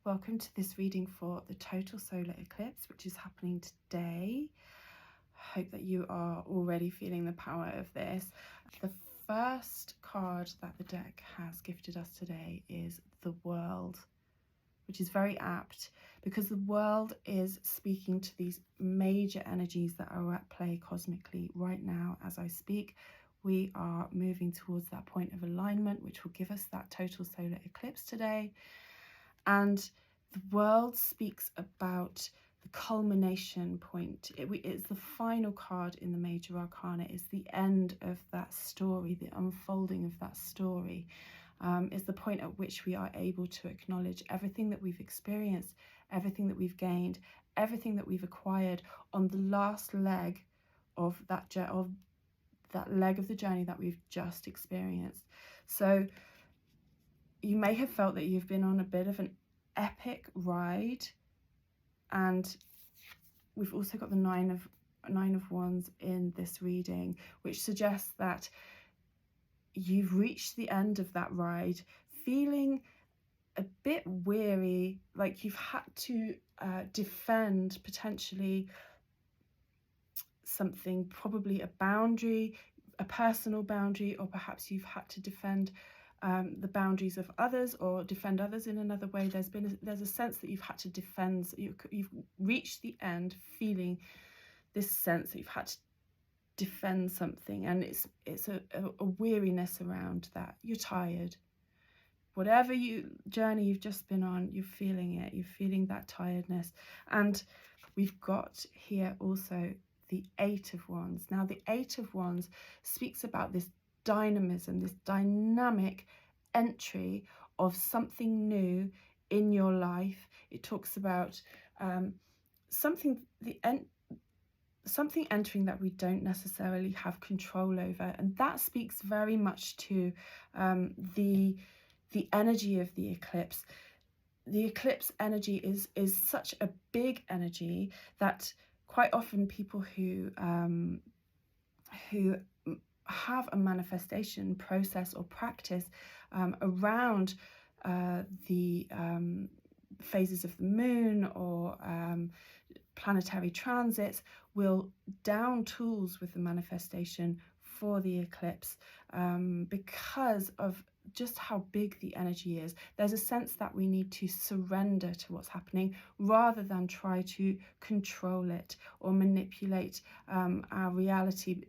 Welcome to this reading for the total solar eclipse, which is happening today. I hope that you are already feeling the power of this. The first card that the deck has gifted us today is the World, which is very apt because the World is speaking to these major energies that are at play cosmically right now as I speak. We are moving towards that point of alignment, which will give us that total solar eclipse today. And the World speaks about the culmination point. It's the final card in the major arcana. It's the end of that story, the unfolding of that story. Is the point at which we are able to acknowledge everything that we've experienced, everything that we've gained, everything that we've acquired on the last leg of that leg of the journey that we've just experienced. So you may have felt that you've been on a bit of an epic ride, and we've also got the nine of wands in this reading, which suggests that you've reached the end of that ride feeling a bit weary, like you've had to defend potentially something, probably a boundary, a personal boundary, or perhaps you've had to defend the boundaries of others or defend others in another way. There's a sense that you've had to defend. You've reached the end feeling this sense that you've had to defend something, and it's a weariness around that. You're tired. Whatever journey you've just been on, you're feeling it. You're feeling that tiredness. And we've got here also the Eight of Wands. Now, the Eight of Wands speaks about this dynamism, this dynamic entry of something new in your life. It talks about something entering that we don't necessarily have control over, and that speaks very much to the energy of the eclipse. The eclipse energy is such a big energy that quite often people who have a manifestation process or practice around the phases of the moon or planetary transits will down tools with the manifestation for the eclipse because of just how big the energy is. There's a sense that we need to surrender to what's happening rather than try to control it or manipulate our reality.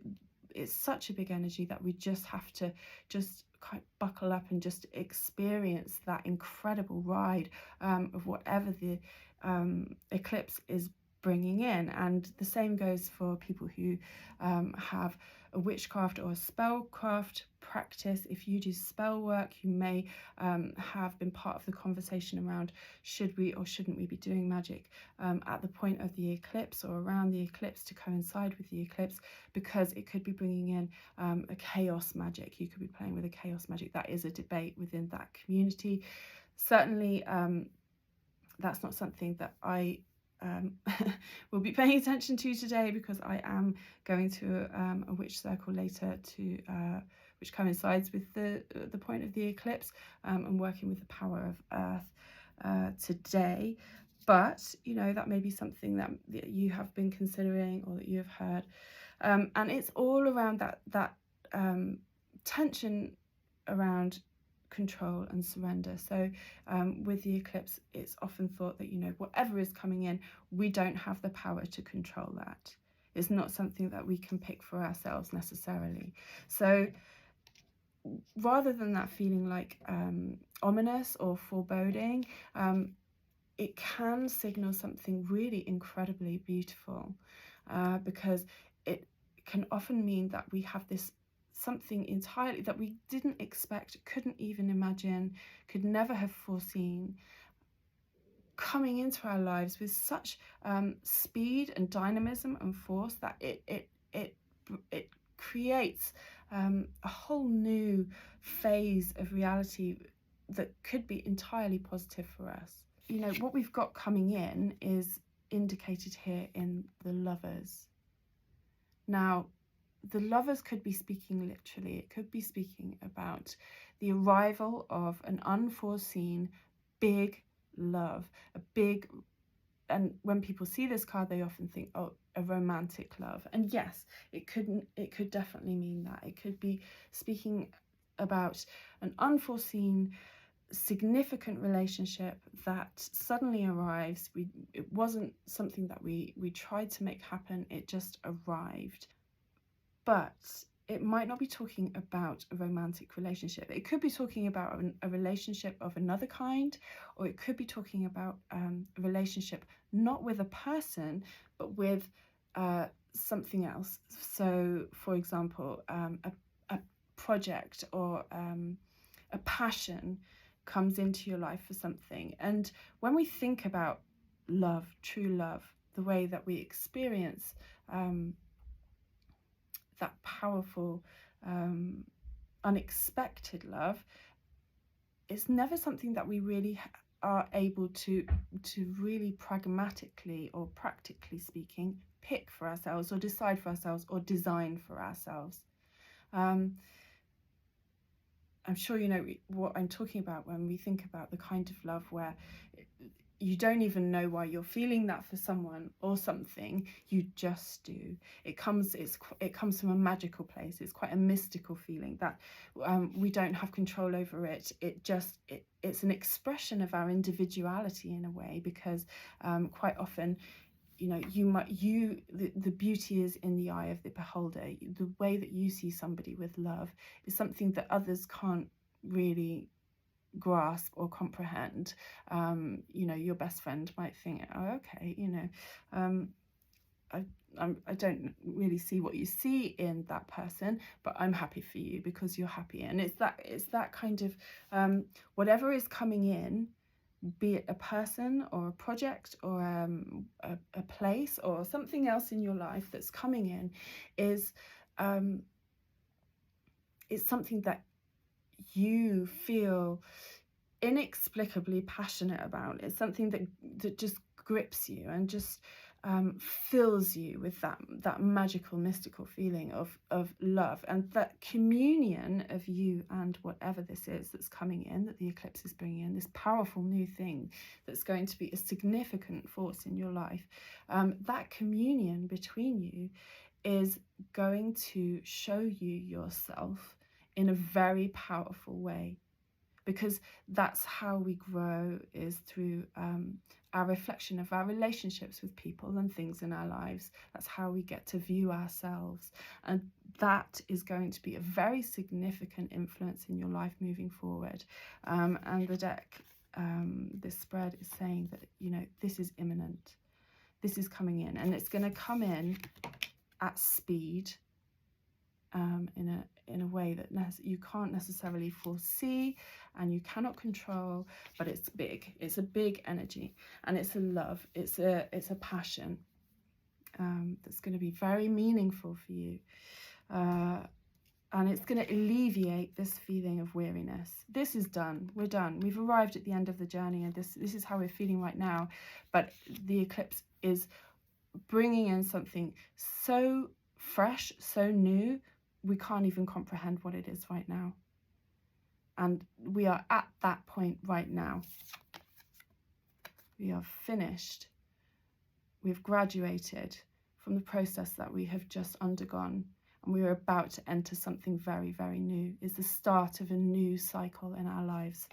It's such a big energy that we just have to kind of buckle up and just experience that incredible ride of whatever the eclipse is bringing in. And the same goes for people who have a witchcraft or a spellcraft practice. If you do spell work, you may have been part of the conversation around should we or shouldn't we be doing magic at the point of the eclipse or around the eclipse to coincide with the eclipse, because it could be bringing in a chaos magic. You could be playing with a chaos magic. That is a debate within that community. Certainly that's not something that I we'll be paying attention to today, because I am going to a witch circle later to which coincides with the point of the eclipse, and working with the power of earth today. But you know, that may be something that you have been considering or that you have heard, and it's all around that tension around control and surrender. So with the eclipse, it's often thought that, you know, whatever is coming in, we don't have the power to control that. It's not something that we can pick for ourselves necessarily. So rather than that feeling like ominous or foreboding, it can signal something really incredibly beautiful, because it can often mean that we have this something entirely that we didn't expect, couldn't even imagine, could never have foreseen, coming into our lives with such speed and dynamism and force that it creates a whole new phase of reality that could be entirely positive for us. You know, what we've got coming in is indicated here in the Lovers. Now, the Lovers could be speaking literally. It could be speaking about the arrival of an unforeseen, big, love, a big, and when people see this card, they often think, oh, a romantic love. And yes, it could definitely mean that. It could be speaking about an unforeseen, significant relationship that suddenly arrives. It wasn't something that we tried to make happen, it just arrived. But it might not be talking about a romantic relationship. It could be talking about a relationship of another kind, or it could be talking about a relationship not with a person, but with something else. So, for example, a project or a passion comes into your life for something. And when we think about love, true love, the way that we experience that powerful, unexpected love, it's never something that we really are able to really pragmatically or practically speaking pick for ourselves or decide for ourselves or design for ourselves. I'm sure you know what I'm talking about when we think about the kind of love where you don't even know why you're feeling that for someone or something, you just do. It comes from a magical place. It's quite a mystical feeling that we don't have control over it. It's an expression of our individuality in a way, because quite often, you know, the beauty is in the eye of the beholder. The way that you see somebody with love is something that others can't really grasp or comprehend. You know, your best friend might think, oh, okay, you know, I don't really see what you see in that person, but I'm happy for you because you're happy. And it's that kind of whatever is coming in, be it a person or a project or a place or something else in your life that's coming in, is it's something that you feel inexplicably passionate about. It's something that just grips you and just fills you with that magical, mystical feeling of love, and that communion of you and whatever this is that's coming in, that the eclipse is bringing in, this powerful new thing that's going to be a significant force in your life. That communion between you is going to show you yourself in a very powerful way, because that's how we grow, is through our reflection of our relationships with people and things in our lives. That's how we get to view ourselves, and that is going to be a very significant influence in your life moving forward. And the deck, this spread is saying that, you know, this is imminent, this is coming in, and it's going to come in at speed, in a way that you can't necessarily foresee and you cannot control, but it's big. It's a big energy, and it's a love. It's a passion that's going to be very meaningful for you, and it's going to alleviate this feeling of weariness. This is done. We're done. We've arrived at the end of the journey, and this is how we're feeling right now. But the eclipse is bringing in something so fresh, so new, we can't even comprehend what it is right now. And we are at that point right now. We are finished. We've graduated from the process that we have just undergone, and we are about to enter something very, very new. It's the start of a new cycle in our lives.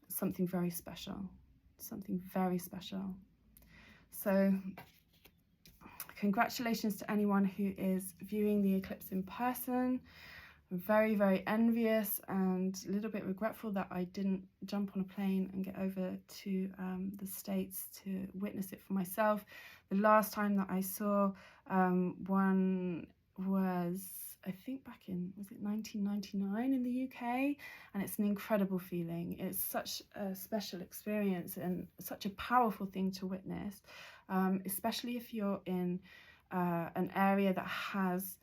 Something very special. Something very special. So congratulations to anyone who is viewing the eclipse in person. I'm very, very envious and a little bit regretful that I didn't jump on a plane and get over to the States to witness it for myself. The last time that I saw one was, I think, back in, was it 1999 in the UK? And it's an incredible feeling. It's such a special experience and such a powerful thing to witness, especially if you're in an area that has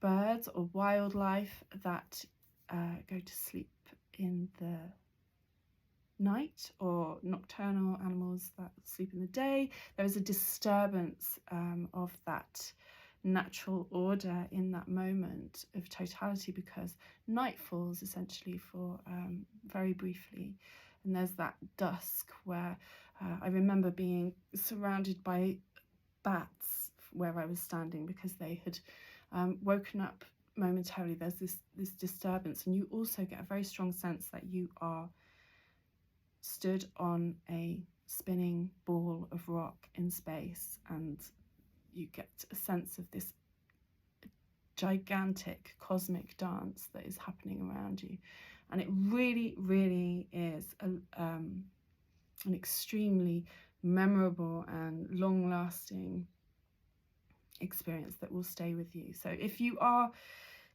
birds or wildlife that go to sleep in the night, or nocturnal animals that sleep in the day. There is a disturbance of that natural order in that moment of totality, because night falls essentially for very briefly, And there's that dusk where I remember being surrounded by bats where I was standing because they had woken up momentarily. There's this disturbance, and you also get a very strong sense that you are stood on a spinning ball of rock in space, and you get a sense of this gigantic cosmic dance that is happening around you. And it really, really is an extremely memorable and long-lasting experience that will stay with you. So if you are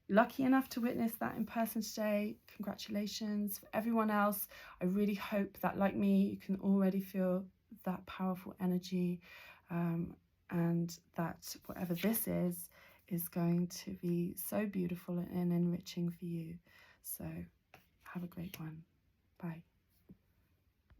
lucky enough to witness that in person today, congratulations. For everyone else, I really hope that, like me, you can already feel that powerful energy, and that whatever this is going to be so beautiful and enriching for you. So have a great one. Bye.